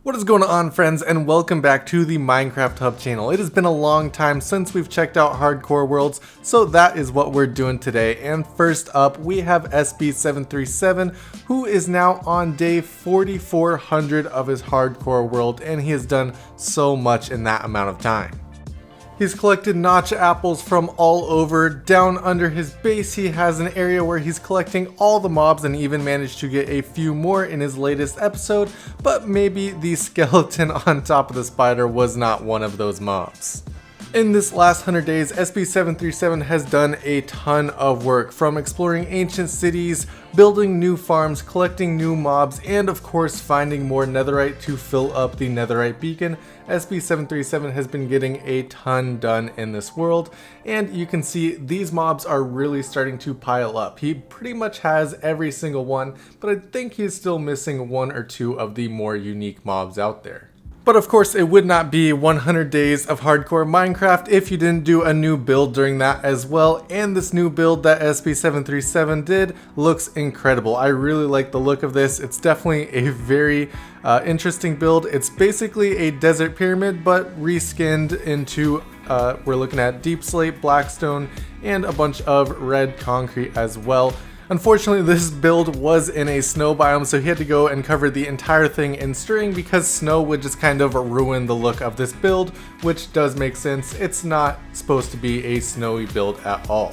What is going on, friends, and welcome back to the Minecraft Hub channel. It has been a long time since we've checked out hardcore worlds, so that is what we're doing today. And first up, we have SB737, who is now on day 4400 of his hardcore world, and he has done so much in that amount of time. He's collected notch apples from all over. Down under his base, he has an area where he's collecting all the mobs and even managed to get a few more in his latest episode, but maybe the skeleton on top of the spider was not one of those mobs. In this last 100 days, SB737 has done a ton of work, from exploring ancient cities, building new farms, collecting new mobs, and of course finding more netherite to fill up the netherite beacon. SB737 has been getting a ton done in this world, and you can see these mobs are really starting to pile up. He pretty much has every single one, but I think he's still missing one or two of the more unique mobs out there. But of course, it would not be 100 days of hardcore Minecraft if you didn't do a new build during that as well, and this new build that SB737 did looks incredible. I really like the look of this. It's definitely a very interesting build. It's basically a desert pyramid, but reskinned into, we're looking at deep slate, blackstone, and a bunch of red concrete as well. Unfortunately, this build was in a snow biome, so he had to go and cover the entire thing in string because snow would just kind of ruin the look of this build, which does make sense. It's not supposed to be a snowy build at all.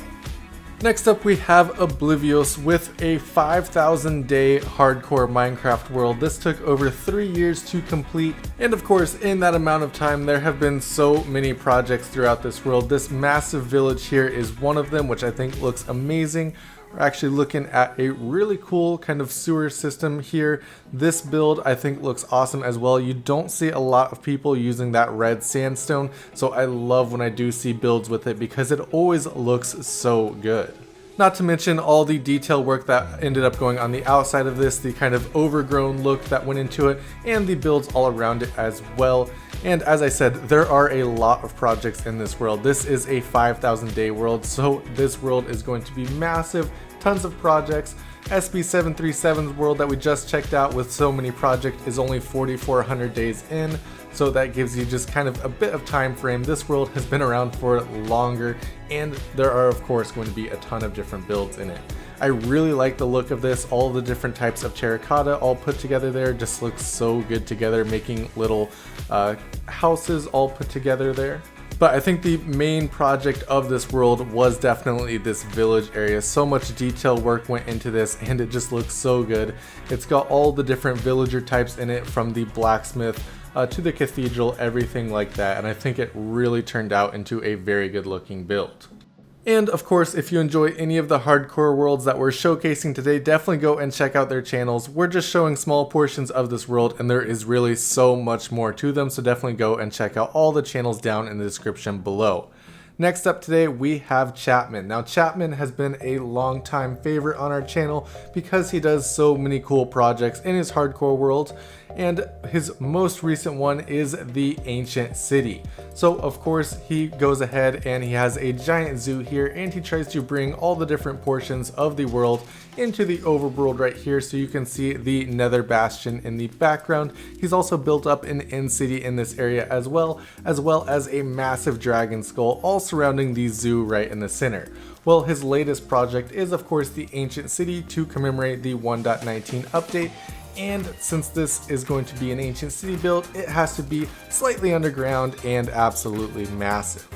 Next up, we have Oblivious with a 5,000 day hardcore Minecraft world. This took over 3 years to complete, and of course in that amount of time there have been so many projects throughout this world. This massive village here is one of them, which I think looks amazing. We're actually looking at a really cool kind of sewer system here. This build I think looks awesome as well. You don't see a lot of people using that red sandstone, so I love when I do see builds with it because it always looks so good. Not to mention all the detail work that ended up going on the outside of this, the kind of overgrown look that went into it, and the builds all around it as well. And as I said, there are a lot of projects in this world. This is a 5,000 day world, so this world is going to be massive, tons of projects. SB737's world that we just checked out with so many projects is only 4,400 days in, so that gives you just kind of a bit of time frame. This world has been around for longer, and there are of course going to be a ton of different builds in it. I really like the look of this. All the different types of terracotta all put together there just looks so good together, making little houses all put together there. But I think the main project of this world was definitely this village area. So much detail work went into this and it just looks so good. It's got all the different villager types in it, from the blacksmith to the cathedral, everything like that. And I think it really turned out into a very good looking build. And of course, if you enjoy any of the hardcore worlds that we're showcasing today, definitely go and check out their channels. We're just showing small portions of this world and there is really so much more to them, so definitely go and check out all the channels down in the description below. Next up today, we have Chapman. Now Chapman has been a long time favorite on our channel because he does so many cool projects in his hardcore world, and his most recent one is the ancient city. So of course he goes ahead and he has a giant zoo here, and he tries to bring all the different portions of the world into the overworld right here, so you can see the nether bastion in the background. He's also built up an end city in this area as well as a massive dragon skull all surrounding the zoo right in the center. Well, his latest project is of course the ancient city to commemorate the 1.19 update. And since this is going to be an ancient city build, it has to be slightly underground and absolutely massive.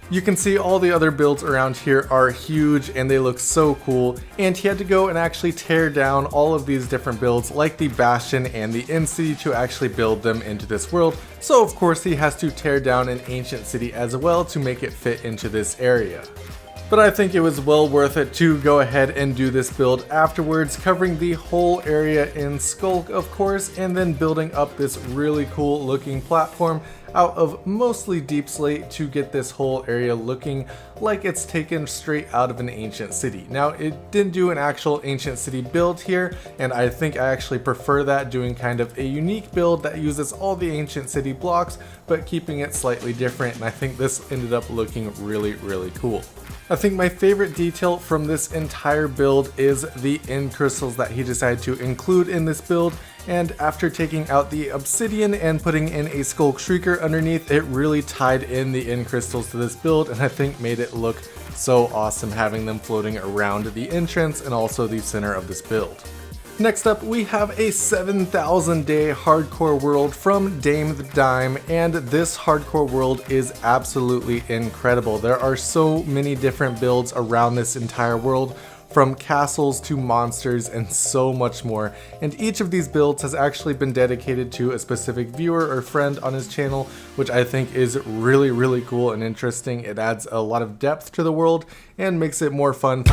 You can see all the other builds around here are huge and they look so cool, and he had to go and actually tear down all of these different builds like the bastion and the end city to actually build them into this world. So of course he has to tear down an ancient city as well to make it fit into this area. But I think it was well worth it to go ahead and do this build afterwards, covering the whole area in Skulk of course, and then building up this really cool looking platform out of mostly deep slate to get this whole area looking like it's taken straight out of an ancient city. Now it didn't do an actual ancient city build here, and I think I actually prefer that, doing kind of a unique build that uses all the ancient city blocks but keeping it slightly different, and I think this ended up looking really cool. I think my favorite detail from this entire build is the end crystals that he decided to include in this build, and after taking out the obsidian and putting in a skull shrieker underneath, it really tied in the end crystals to this build, and I think made it look so awesome having them floating around the entrance and also the center of this build. Next up, we have a 7,000 day hardcore world from Dame the Dime, and this hardcore world is absolutely incredible. There are so many different builds around this entire world, from castles to monsters and so much more, and each of these builds has actually been dedicated to a specific viewer or friend on his channel, which I think is really cool and interesting. It adds a lot of depth to the world and makes it more fun.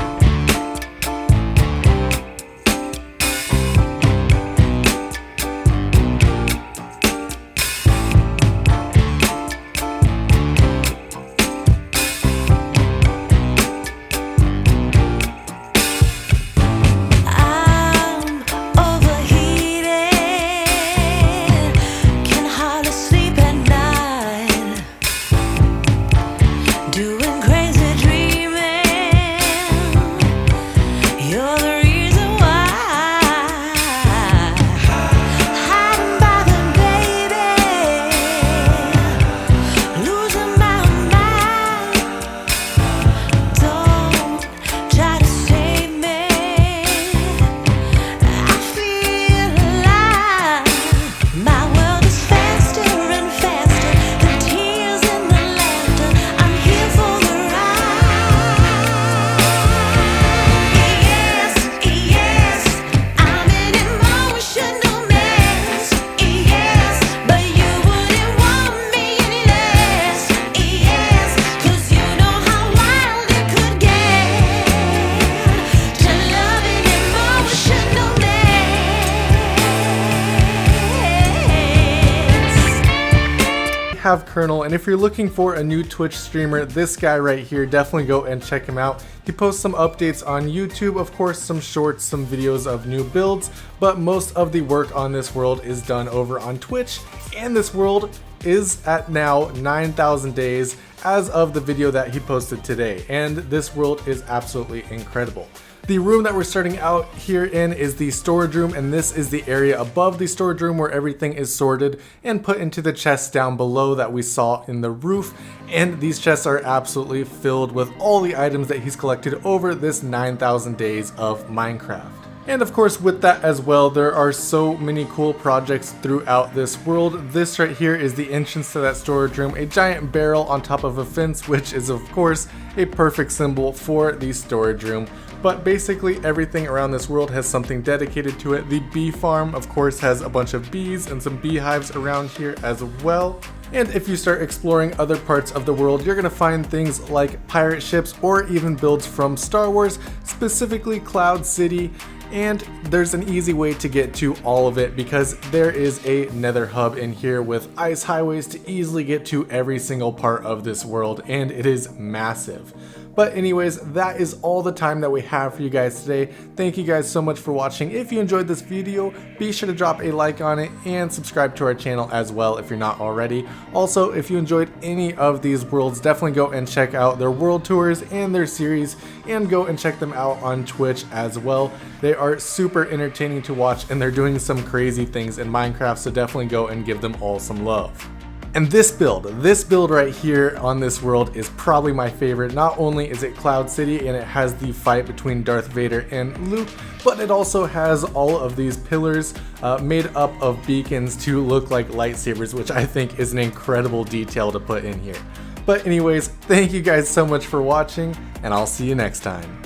Have Colonel, and if you're looking for a new Twitch streamer, this guy right here, definitely go and check him out. He posts some updates on YouTube, of course some shorts, some videos of new builds, but most of the work on this world is done over on Twitch, and this world is at now 9,000 days as of the video that he posted today, and this world is absolutely incredible. The room that we're starting out here in is the storage room, and this is the area above the storage room where everything is sorted and put into the chests down below that we saw in the roof. And these chests are absolutely filled with all the items that he's collected over this 9,000 days of Minecraft. And of course with that as well, there are so many cool projects throughout this world. This right here is the entrance to that storage room, a giant barrel on top of a fence, which is of course a perfect symbol for the storage room. But basically everything around this world has something dedicated to it. The bee farm of course has a bunch of bees and some beehives around here as well. And if you start exploring other parts of the world, you're gonna find things like pirate ships or even builds from Star Wars, specifically Cloud City. And there's an easy way to get to all of it because there is a nether hub in here with ice highways to easily get to every single part of this world, and it is massive. But anyways, that is all the time that we have for you guys today. Thank you guys so much for watching. If you enjoyed this video, be sure to drop a like on it and subscribe to our channel as well if you're not already. Also, if you enjoyed any of these worlds, definitely go and check out their world tours and their series, and go and check them out on Twitch as well. They are super entertaining to watch, and they're doing some crazy things in Minecraft, so definitely go and give them all some love. And this build right here on this world is probably my favorite. Not only is it Cloud City and it has the fight between Darth Vader and Luke, but it also has all of these pillars made up of beacons to look like lightsabers, which I think is an incredible detail to put in here. But anyways, thank you guys so much for watching, and I'll see you next time.